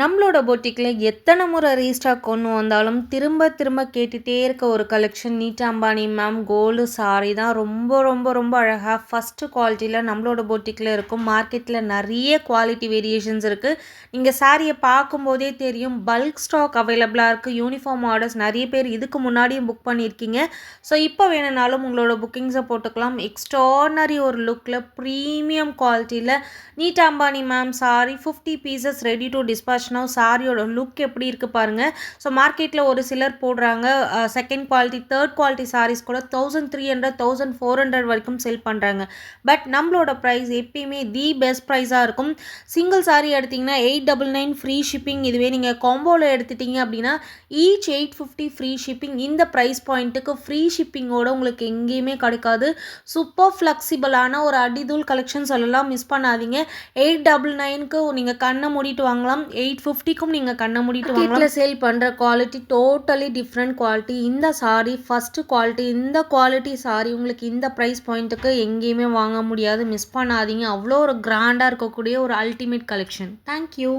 நம்மளோட பொட்டிக்கில் எத்தனை முறை ரீஸ்டாக் கொண்டு வந்தாலும் திரும்ப திரும்ப கேட்டுகிட்டே இருக்க ஒரு கலெக்ஷன் நீட்டா அம்பானி மேம் கோல்டு சாரி தான். ரொம்ப ரொம்ப ரொம்ப அழகாக ஃபஸ்ட்டு குவாலிட்டியில் நம்மளோட பொட்டிக்கில் இருக்கும். மார்க்கெட்டில் நிறைய குவாலிட்டி வேரியேஷன்ஸ் இருக்குது. நீங்கள் சாரியை பார்க்கும்போதே தெரியும், பல்க் ஸ்டாக் அவைலபிளாக இருக்குது. யூனிஃபார்ம் ஆர்டர்ஸ் நிறைய பேர் இதுக்கு முன்னாடியும் புக் பண்ணியிருக்கீங்க. ஸோ இப்போ வேணுனாலும் உங்களோட புக்கிங்ஸை போட்டுக்கலாம். எக்ஸ்ட்ரானரி ஒரு லுக்கில் ப்ரீமியம் குவாலிட்டியில் Nita Ambani ma'am sari 50 pieces ready to dispatch. சாரியோட லுக் எப்படி இருக்குது பாருங்கள். ஸோ மார்க்கெட்டில் ஒரு சிலர் போடுறாங்க second quality third quality saris கூட 1300 1400 வரைக்கும் செல் பண்ணுறாங்க. பட் நம்மளோட ப்ரைஸ் எப்பயுமே தி பெஸ்ட் ப்ரைஸாக இருக்கும். சிங்கிள் சாரீ எடுத்திங்கன்னா 899 ஃப்ரீ ஷிப்பிங். இதுவே நீங்கள் காம்போவில் எடுத்துட்டிங்க அப்படின்னா ஈச் 850 ஃப்ரீ ஷிப்பிங். இந்த ப்ரைஸ் பாயிண்ட்டுக்கு ஃப்ரீ ஷிப்பிங்கோட உங்களுக்கு எங்கேயுமே கிடைக்காது. சூப்பர் ஃப்ளெக்சிபிளான ஒரு அடிதூள் கலெக்ஷன் சொல்லலாம், மிஸ் பண்ணாதீங்க. 899க்கு நீங்கள் கண்ணை மூடிட்டு வாங்கலாம், 850க்கும் நீங்கள் கண்ணை மூடிட்டு வாங்கலாம். சேல் பண்ணுற குவாலிட்டி டோட்டலி டிஃப்ரெண்ட் குவாலிட்டி. இந்த சாரீ ஃபஸ்ட்டு குவாலிட்டி. இந்த குவாலிட்டி சாரீ உங்களுக்கு இந்த ப்ரைஸ் பாயிண்ட்டுக்கு எங்கேயுமே வாங்க முடியாது, மிஸ் பண்ணாதீங்க. அவ்வளோ ஒரு கிராண்டாக இருக்கக்கூடிய ஒரு அல்டிமேட் கலெக்ஷன். தேங்க்யூ.